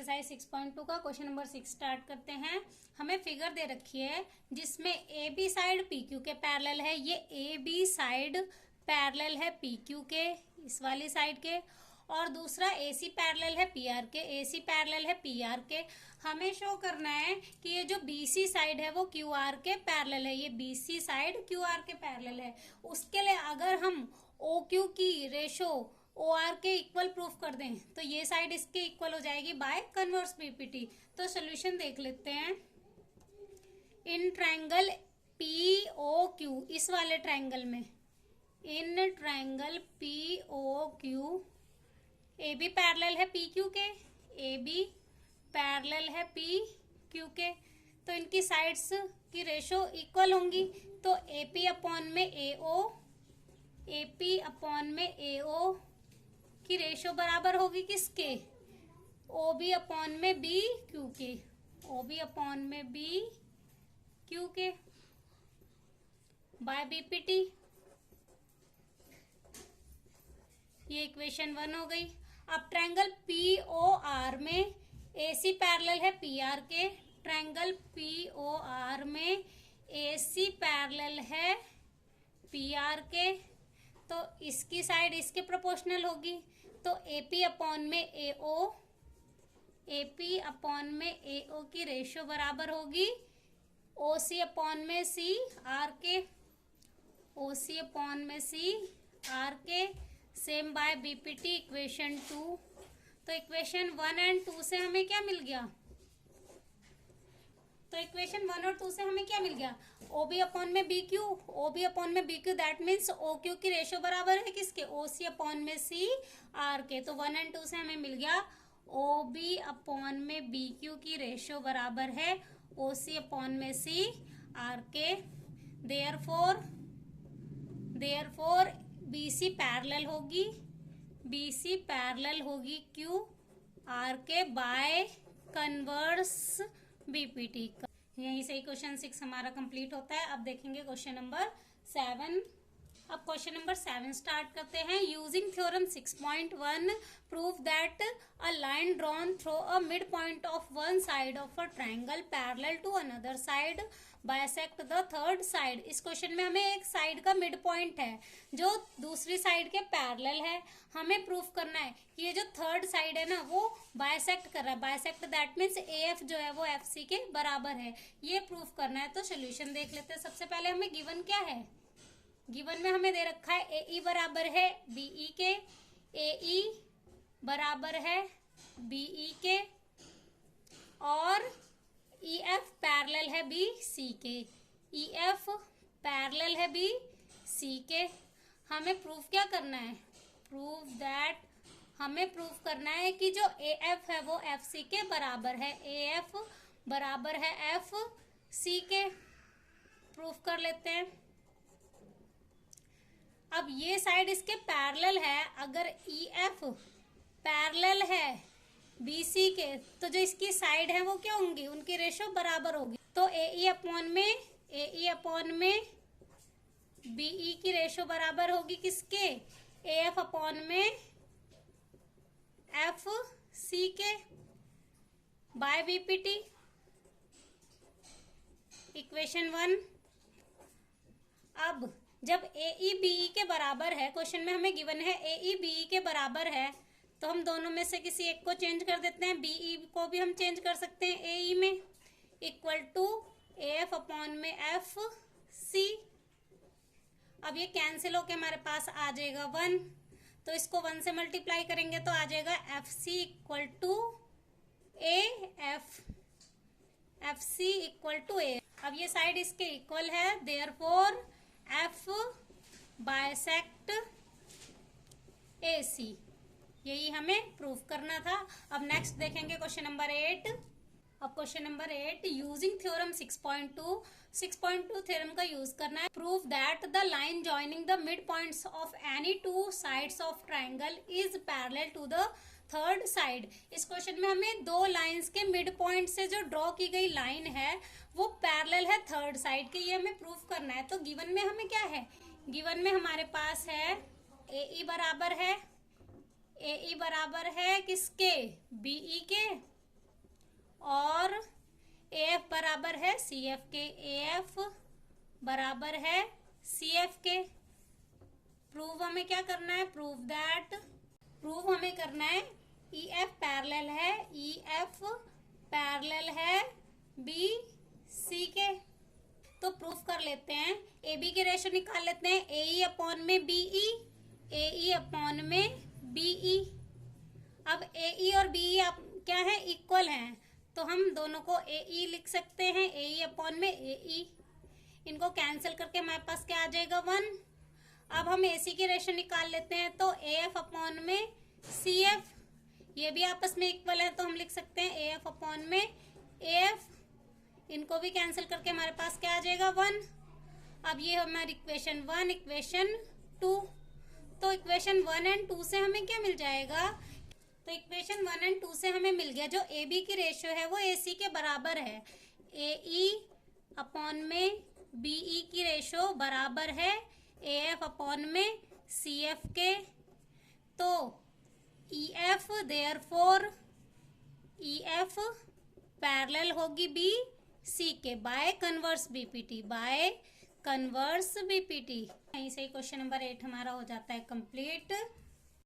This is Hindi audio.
एक्सरसाइज 6.2 का क्वेश्चन नंबर 6 स्टार्ट करते हैं। हमें फिगर दे रखी है जिसमें A B side P Q के पैरेलल है। ये ए बी साइड पैरेलल है पी क्यू के, इस वाली साइड के, और दूसरा ए सी पैरेलल है पी आर के, ए सी पैरेलल है पी आर के। हमें शो करना है कि ये जो बी सी साइड है वो क्यू आर के पैरेलल है। ये B C side Q R के पैरेलल है। उसके लिए अगर हम ओ क्यू की रेशो ओ आर के इक्वल प्रूफ कर दें तो ये साइड इसके इक्वल हो जाएगी बाय कन्वर्स बीपीटी। तो सोल्यूशन देख लेते हैं। In triangle P O Q, इस वाले ट्रायंगल में, in triangle P O Q A B parallel है पी क्यू के, ए बी पैरेलल है पी क्यू के, तो इनकी साइड्स की रेशो इक्वल होंगी। तो ए पी अपॉन में ए ओ, ए पी अपॉन में ए ओ की रेशो बराबर होगी किसके? ओ बी अपॉन में बी क्यू के, ओ बी अपॉन में बी क्यू के बाय बीपीटी। ये इक्वेशन 1 हो गई। अब ट्रायंगल पी ओ आर में ए सी पैरेलल है पी आर के, ट्रायंगल पी ओ आर में ए सी पैरेलल है पी आर के, तो इसकी साइड इसके प्रोपोर्शनल होगी। तो ए पी अपॉन में ए ओ, ए पी अपॉन में ए ओ की रेशो बराबर होगी ओ सी अपॉन में सी आर के, ओ सी अपॉन में सी आर के, सेम बाय बीपीटी इक्वेशन 2। तो इक्वेशन 1 एंड 2 से हमें क्या मिल गया? तो इक्वेशन 1 और 2 से हमें क्या मिल गया? ओ बी अपॉन में B Q, O B upon में B Q, that means O Q की रेशो बराबर है किसके? ओ सी अपॉन में सी आर के। तो 1 एंड 2 से हमें मिल गया ओ बी अपॉन में बी क्यू की रेशो बराबर है ओ सी अपॉन में सी आर के। देयरफॉर बी सी पैरेलल होगी, बी सी पैरेलल होगी क्यू आर के बाय कन्वर्स बीपीटी। यहीं से क्वेश्चन 6 हमारा कंप्लीट होता है। अब देखेंगे क्वेश्चन नंबर 7। अब क्वेश्चन नंबर 7 स्टार्ट करते हैं। Using theorem 6.1 prove that a line drawn through a mid point of one side of a triangle parallel to another side bisect the third side. इस क्वेश्चन में हमें एक साइड का मिड पॉइंट है जो दूसरी साइड के पैरेलल है। हमें प्रूफ करना है कि ये जो थर्ड साइड है ना वो बाइसेक्ट कर रहा है। Bisect that means A F जो है वो एफ सी के बराबर है। ये प्रूफ करना है। तो सोल्यूशन देख लेते हैं। सबसे पहले हमें गिवन क्या है? गिवन में हमें दे रखा है ए ई बराबर है बी ई के, ए ई बराबर है बी ई के, और ई एफ पैरेलल है बी सी के, ई एफ पैरेलल है बी सी के। हमें प्रूफ क्या करना है? प्रूव दैट, हमें प्रूफ करना है कि जो ए एफ है वो एफ सी के बराबर है। ए एफ बराबर है एफ सी के। प्रूफ कर लेते हैं। अब ये साइड इसके पैरेलल है। अगर ई एफ पैरेलल है बी सी के तो जो इसकी साइड है वो क्या होंगी? उनकी रेशो बराबर होगी। तो ए ई अपॉन में बी ई की रेशो बराबर होगी किसके? ए एफ अपॉन में एफ सी के बाय बीपीटी इक्वेशन 1। अब जब ए ई बी ई के बराबर है, क्वेश्चन में हमें गिवन है ए ई बी ई के बराबर है, तो हम दोनों में से किसी एक को चेंज कर देते हैं। बी ई को भी हम चेंज कर सकते हैं ए ई में, equal to A F upon में एफ सी। अब ये कैंसिल होके हमारे पास आ जाएगा 1, तो इसको 1 से मल्टीप्लाई करेंगे तो आ जाएगा F C equal to A F, F C equal to A. अब ये साइड इसके इक्वल है, therefore F bisect A C. यही हमें प्रूफ करना था। अब नेक्स्ट देखेंगे क्वेश्चन नंबर 8। अब question number 8, using theorem 6.2 theorem का यूज करना है। Prove that the line joining the mid points of any two sides of triangle is parallel to the third side. इस क्वेश्चन में हमें दो लाइंस के मिड पॉइंट से जो ड्रॉ की गई लाइन है वो पैरेलल है थर्ड साइड के। ये हमें प्रूफ करना है। तो गिवन में हमें क्या है? गिवन में हमारे पास है ए ई बराबर है, ए ई बराबर है किसके? बी ई के, AF बराबर है CF के, AF बराबर है CF के। प्रूव हमें क्या करना है, प्रूव हमें करना है EF पैरेलल है, EF पैरेलल है BC के। तो प्रूफ कर लेते हैं, AB की रेशो निकाल लेते हैं, AE अपॉन में BE, AE अपॉन में BE। अब AE और BE आप क्या है, इक्वल हैं, तो हम दोनों को AE लिख सकते हैं, AE अपॉन में AE। इनको कैंसिल करके हमारे पास क्या आ जाएगा, 1। अब हम AC की रेशो निकाल लेते हैं, तो AF अपॉन में CF, ये भी आपस में इक्वल है, तो हम लिख सकते हैं AF अपॉन में AF। इनको भी कैंसिल करके हमारे पास क्या आ जाएगा, 1। अब ये हमारी इक्वेशन 1, इक्वेशन 2। तो इक्वेशन 1 एंड 2 से हमें क्या मिल जाएगा, तो इक्वेशन 1 एंड 2 से हमें मिल गया जो AB की रेशियो है वो AC के बराबर है। AE अपॉन में BE की रेशियो बराबर है AF अपॉन में CF के। तो EF देयरफॉर EF पैरेलल होगी BC के by converse BPT, by converse BPT। यहीं से क्वेश्चन नंबर 8 हमारा हो जाता है कंप्लीट।